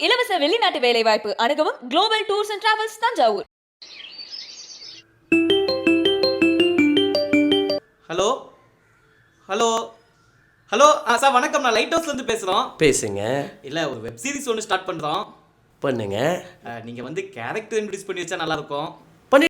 இலவச வெளிநாட்டு வேலைவாய்ப்பு அணுகவும் global tours and travels Thanjavur. Hello hello hello sir வணக்கம். நான் லைட் ஹவுஸ்லேருந்து பேசுகிறோம். பேசுங்க. இல்லை, ஒரு வெப் சீரிஸ் ஒன்று ஸ்டார்ட் பண்ணுறோம். பண்ணுங்க. நீங்கள் வந்து கேரக்டர் இன்ட்ரடியூஸ் பண்ணி வச்சா நல்லாயிருக்கும். பண்ணி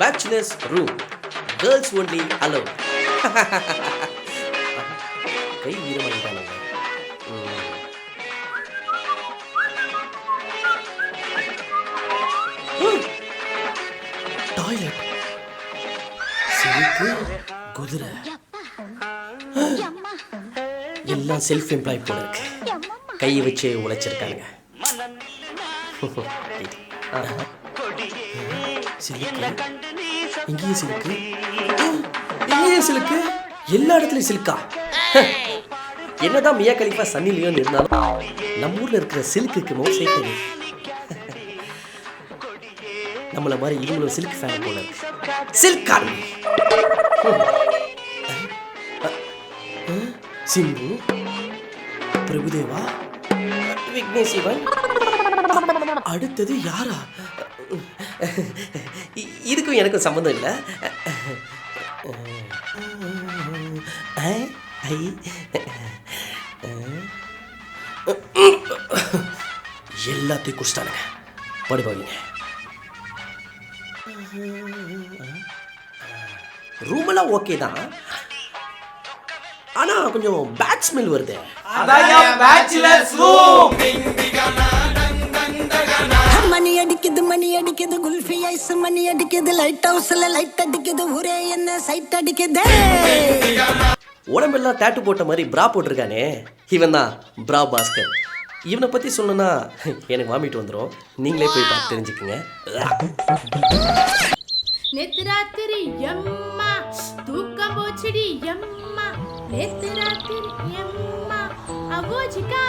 Bachelor's room. Girls only allowed. கை ஈரமாயிட்டானுங்க. டாய்லெட், சிரிப்பு, குதிரை, எல்லாம் செல்ஃப் எம்ப்ளாய் போல இருக்கு. கையை வச்சு உழைச்சிருக்காங்க. சிலுக்கு, இங்கேயும் சிலுக்கு, இங்கேயும் சிலுக்கு, எல்லா இடத்துலையும் சிலுக்கா. என்னதான் மியா கலிஃபா சன்னி லியோன் இருந்தாலும் நம்ம ஊர்ல இருக்கிற சில்க்குக்கு மோசைட்டது. நம்மள மாதிரி இவங்களும் சில்க் ஃபேன் போல இருக்கு. Silk army. சிம்பு, பிரபுதேவா, விக்னேஷ் சிவன், அடுத்தது யாரா? இதுக்கும் எனக்கும் சம்மந்தம் இல்லை. எல்லாத்தையும் குடிச்சிட்டானுங்க. படுபாங்க. ரூமெல்லாம் ஓகே தான், ஆனா கொஞ்சம் பேட் ஸ்மெல் வருது. மணி அடிக்குது குல்ஃபி ஐஸ் மணி அடிக்குது லைட் ஹவுஸ்ல லைட் அடிக்குது ஊரே என்ன சைட் அடிக்குது. உடம்பெல்லாம் டேட்டு போட்ட மாதிரி பிரா போட்டிருக்கானே, இவன் தான் பிரா பாஸ்கர். இவனை பத்தி சொல்லணும்னா எனக்கு வாமிட் வந்துடும். நீங்களே போய் பார்த்து தெரிஞ்சுக்குங்க. நேத்து ராத்திரி எம்மா தூக்கம் போச்சுடி எம்மா, நேத்து ராத்திரி எம்மா அவோஜிகா.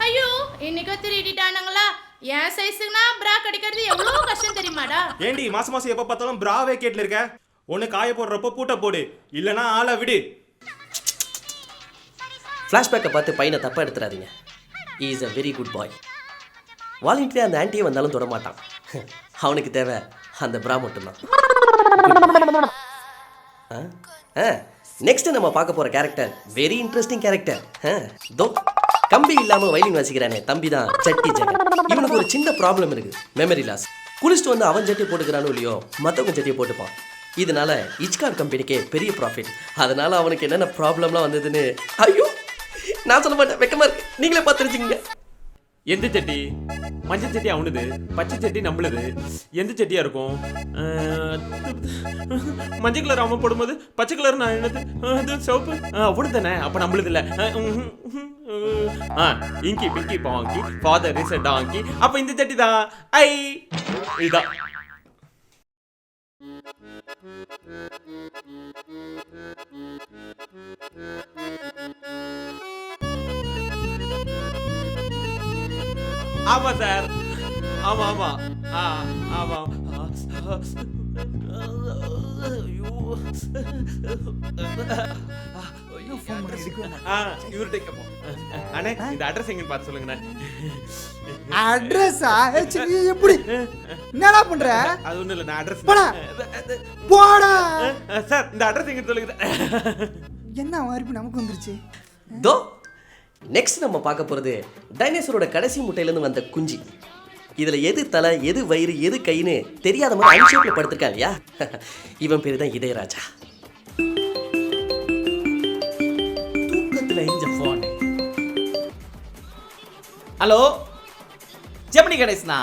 ஐயோ, இன்னைக்கு திருடிட்டானுங்களா? என் சைஸுக்குனா பிரா கிடைக்கிறது எவ்வளோ கஷ்டம் தெரியுமாடா? ஏண்டி மாசம் மாசம் எப்ப பார்த்தாலும் பிராவே கேட்ல இருக்க? ஒண்ணு காய போடுறப்போ பூட்ட போடு, இல்லனா ஆளை விடு. ஃப்ளாஷ்பேக்கை பார்த்து பையனை தப்பாக எடுத்துடாதீங்க. He is a very good boy. Volunteer அந்த ஆன்ட்டியே வந்தாலும் தொட மாட்டான். அவனுக்கு தேவை அந்த பிரா மட்டும்தான். நெக்ஸ்ட் நம்ம பார்க்க போகிற கேரக்டர் வெரி இன்ட்ரெஸ்டிங் கேரக்டர். தோ கம்பி இல்லாமல் வயலின் வாசிக்கிறானே தம்பி தான் சட்டி ஜெகன். இவனுக்கு ஒரு சின்ன ப்ராப்ளம் இருக்குது, மெமரி லாஸ். குளிச்சுட்டு வந்து அவன் சட்டியை போட்டுக்கிறானோ இல்லையோ மற்றவங்க சட்டியை போட்டுப்பான். இதனால இச்கார் கம்பெனிக்கே பெரிய ப்ராஃபிட். அதனால அவனுக்கு என்னென்ன ப்ராப்ளம்லாம் வந்ததுன்னு ஐயோ நான் சொல்ல மாட்டேன், வெக்கமா இருக்கு. நீங்களே பார்த்து தெரிஞ்சுங்க. எந்த சட்டி? மஞ்சள் சட்டி அவனுது, பச்சை சட்டி நம்மளுது. எந்த சட்டியா இருக்கும்? மஞ்சள் கலர் அவன் போடும்போது பச்சை கலர் நான் என்னது சிவப்பு அவனு தானே. அப்ப நம்மளுது இல்ல. Inky pinky ponky father is a donkey. அப்ப இந்த சட்டி தான். ஐ இதுதான். ஆமா சார், ஆமா ஆமா ஆமா. இவர்கிட்ட கேட்போம். அண்ணே, இந்த அட்ரஸ் எங்கன்னு பார்த்து சொல்லுங்கண்ணே. அட்ரஸா? எப்படி என்னடா பண்ற? அது ஒண்ணும் இல்லை, நான் அட்ரஸ் போடா சார். இந்த அட்ரஸ் எங்கன்னு சொல்லுங்க. என்ன வாய்ப்பு நமக்கு வந்துருச்சு. தோ நெக்ஸ்ட் நம்ம பார்க்க போகிறது டைனோசரோட கடைசி முட்டையிலேருந்து வந்த குஞ்சு. இதில் எது தலை, எது வயிறு, எது கைன்னு தெரியாத மாதிரி அன்ஷேப்பில் படுத்திருக்கா இல்லையா? இவன் பேர் தான் இதயராஜா. தூக்கத்தில் எரிஞ்ச ஃபோன். ஹலோ ஜெமினி கணேசனா?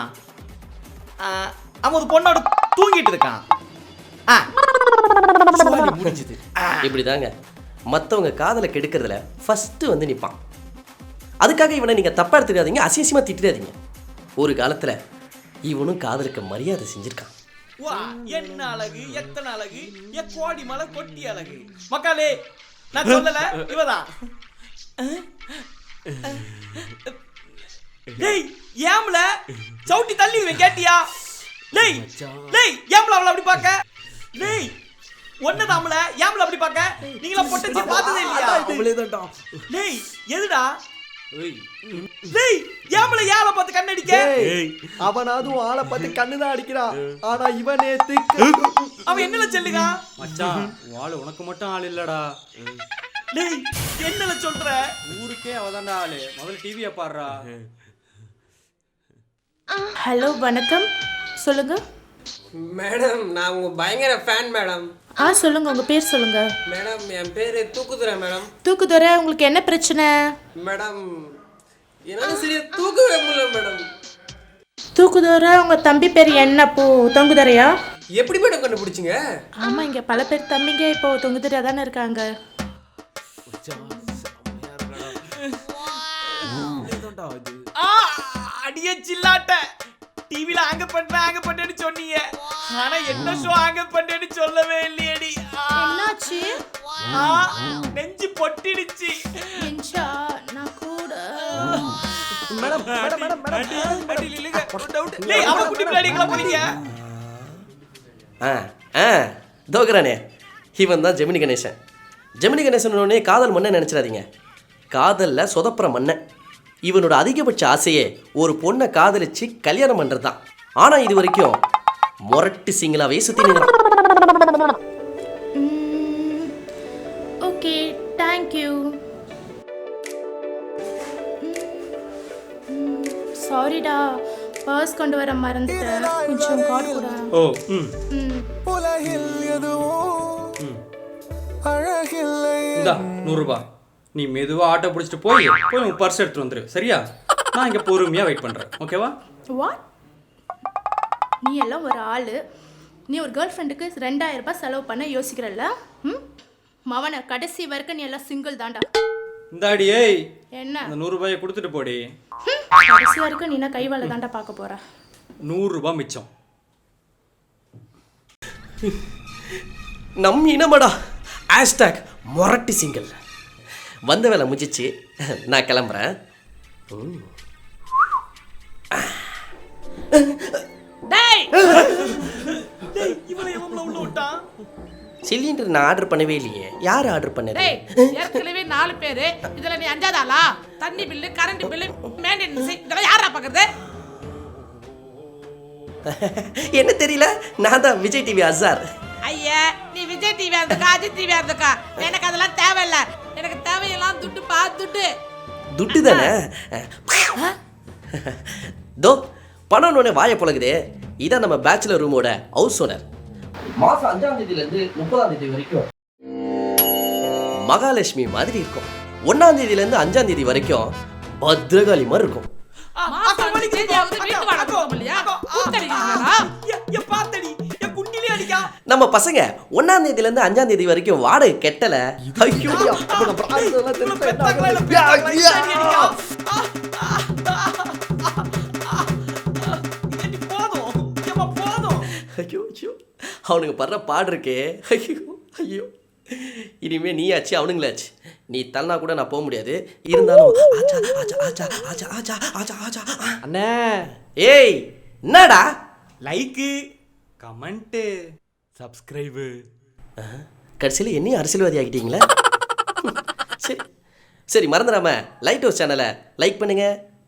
அவன் ஒரு பொண்ணோட தூங்கிட்டு இருக்கான். முடிஞ்சுது. இப்படிதாங்க மற்றவங்க காதலை கெடுக்கிறதுல ஃபஸ்ட்டு வந்து நிற்பான். அதுக்காக இவனை நீங்கள் தப்பாக எடுத்துக்காதீங்க, அசியசியமாக திட்டாதீங்க. ஒரு காலத்தில் இவனும் காதலுக்கு மரியாதை செஞ்சுருக்கான். வா என்ன அழகு, எத்தனை அழகு, கோடி மலை கொட்டி அழகு. மக்களே நான் சொல்லல, இவதான். டேய் ஏம்ல சவுட்டி தள்ளிடுவேன் கேட்டியா? டேய் டேய் ஏம்ல அவளை அப்படி பாக்க? டேய் ஒன்னதாம்ல ஏம்ல அப்படி பாக்க? நீங்களா பொட்டச்சி பார்த்ததே இல்லையா? அவளேதான்டா. டேய் எதுடா? டேய் ஏம்ல யாரை பார்த்து கண்ணடிக்க? அவனாவது ஆளை பார்த்து கண்ணுதான் அடிக்கிறான். ஆனா இவன் நேத்து அவன் என்னல சொல்லுங்க மச்சான் ஆளு உனக்கு மட்டும் ஆள் இல்லடா. டேய் என்னல சொல்ற? ஊருக்கே அவதான்டா ஆளு. முதல்ல டிவியை பாடுறா. ஹலோ வணக்கம், சொல்லுங்க. மேடம் நான் உங்க பயங்கர ஃபேன் மேடம். சொல்லுங்க, உங்க பேர் சொல்லுங்க. மேடம் என் பேரு தூக்குதுரை மேடம். தூக்குதுரை, உங்களுக்கு என்ன பிரச்சனை? மேடம் என்னால சரியா தூக்கவே முடியல மேடம். தூக்குதுரை, உங்க தம்பி பேர் என்ன? பூ தொங்குதுரையா? எப்படி மேடம் கண்டுபிடிச்சிங்க? ஆமா, இங்க பல பேர் தம்பிங்க இப்போ தொங்குதுரையா தானே இருக்காங்க. அடியே சில்லாட்ட, டிவில ஆங்க பண்ணேன்னு சொன்னீங்க. ஆனா என்ன ஷோ ஆங்க பண்ணேன்னு சொல்லவே இல்லையேடி. என்னாச்சு? நெஞ்சு பொட்டிடுச்சு. நெஞ்சா? நான் கூட. மேடம் மேடம் மேடம் மேடம் அடி இல்லங்க ஒரு டவுட். டேய் அவ குட்டி பிளாடிங்களா போறீங்க? தோக்குறானே, இவன் தான் ஜெமினி கணேசன். ஜெமினி கணேசன் உடனே காதல் மண்ணை நினச்சிடாதீங்க. காதலில் சொதப்புற மண்ணை. இவனோட அதிகபட்ச ஆசையே ஒரு பொண்ணை காதலிச்சு கல்யாணம் பண்ணுறது தான். ஆனால் இது வரைக்கும் முரட்டு சிங்களாவே சுற்றி ஓகே, தேங்க்யூ. சாரிடா, பர்ஸ் கொண்டு வர மறந்துட்டேன். கொஞ்சம் கார்டு கூட. ஓ இந்தா 100 ரூபாய். நீ மெதுவா ஆட்டோ பிடிச்சிட்டு போய் உன் பர்ஸ் எடுத்துட்டு வந்துரு. சரியா? நான் இங்க பொறுமையா வெயிட் பண்றேன். ஓகேவா? வாட்? நீ எல்லாம் ஒரு ஆளு. நீ ஒரு கேர்ள் ஃப்ரெண்டுக்கு 2000 ரூபாய் செலவு பண்ண யோசிக்கிறல்ல? மவனை கடைசி வரைக்கும் நீ எல்லாம் சிங்கிள் தான்டா. இந்தாடி ஏய், என்ன அந்த 100 ரூபாயை கொடுத்துட்டு போடி. கடைசி வரைக்கும் நீ கை வேலை தாண்டா பார்க்க போற. 100 ரூபாய் மிச்சம். நம் இனமடா. ஹேஷ்டாக் முரட்டு சிங்கிள். வந்த வேலை முடிஞ்சிச்சு, நான் கிளம்புறேன். இவனை எவன்ல உள்ள விட்டான்? சிலிண்டர் நான் ஆர்டர் பண்ணவே இல்லையே. யார் ஆர்டர் பண்ணது? ஏற்கனவே 4 பேரு. இதுல நீ 5வது ஆளா? தண்ணி பில்லு, கரண்ட் பில்லு, மெயின்டெனன்ஸ் இதெல்லாம் யாரா பாக்குறது? என்ன தெரியல, நான் தான் விஜய் டிவி அசார். ஐயா, நீ விஜய் டிவியா இருந்துக்கா அஜித் டிவியா இருந்துக்கா, எனக்கு அதெல்லாம் தேவையில்ல. எனக்கு தேவையெல்லாம் துட்டு பா, துட்டு. துட்டு தானே? தோ பணம்னு வாயை பழகுதே. இதான் நம்ம பேச்சுலர் ரூமோட ஹவுஸ் ஓனர். மாசம் 5ஆம் தேதியிலேருந்து 30ஆம் தேதி வரைக்கும் மகாலட்சுமி மாதிரி இருக்கும். 1ஆம் தேதியிலேருந்து 5ஆம் தேதி வரைக்கும் பத்ரகாளி மாதிரி இருக்கும். மாசம் தேதியாவது வீட்டு வாடகை கொடுக்க முடியா? கூத்தடிக்கிறீங்களா? பாத்தடி என் குண்டிலே அடிக்கா. நம்ம பசங்க 1ஆம் தேதியிலேருந்து 5ஆம் தேதி வரைக்கும் வாடகை கெட்டல. ஐயோ ஐயோ ஐயோ, அவனுங்க படுற பாடு இருக்கே. ஐயோ ஐயோ, இனிமே நீயாச்சு அவனுங்களாச்சு. நீ தள்ளனா கூட நான் போக முடியாது. இருந்தாலும் ஆச்சா ஆச்சா ஆச்சா ஆச்சா ஆச்சா ஆச்சா ஆச்சா. அண்ணே ஏய் என்னடா? Like, comment, subscribe. கடைசியில் என்னையும் அரசியல்வாதி ஆகிட்டீங்களா? சரி சரி, மறந்துடாம லைட் ஹவுஸ் சேனலை லைக் பண்ணுங்க,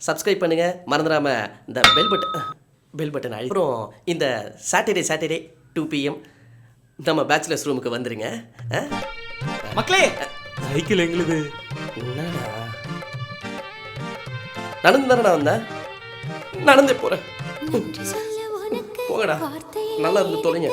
சப்ஸ்கிரைப் பண்ணுங்க. மறந்துடாம இந்த பெல் பட்டன் அப்புறம் இந்த சாட்டர்டே 2 PM நம்ம பேச்சுலர்ஸ் ரூமுக்கு வந்துருங்க. மக்களே சைக்கிள் எங்களுது. என்னடா நடந்து தானே நான் வந்தேன், நடந்தே போகிறேன். போங்கடா, நல்லா இருந்து தொலைங்க.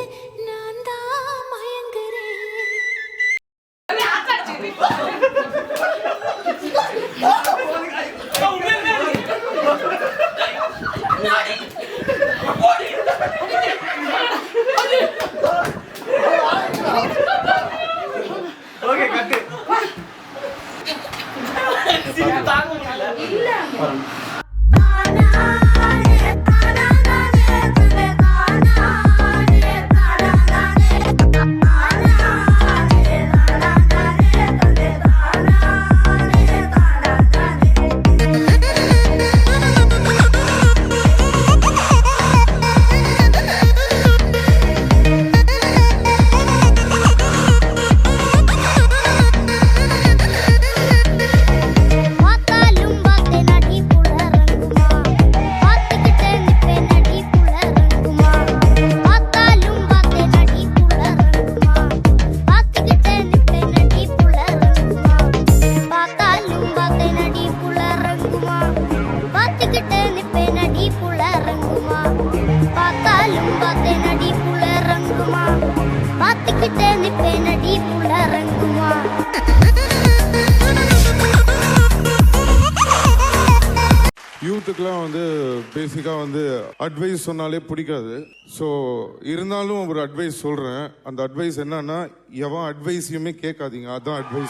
யூத்துக்கெலாம் வந்து பேசிக்காக வந்து அட்வைஸ் சொன்னாலே பிடிக்காது. ஸோ இருந்தாலும் ஒரு அட்வைஸ் சொல்கிறேன். அந்த அட்வைஸ் என்னன்னா, எவன் அட்வைஸையுமே கேட்காதீங்க. அதான் அட்வைஸ்.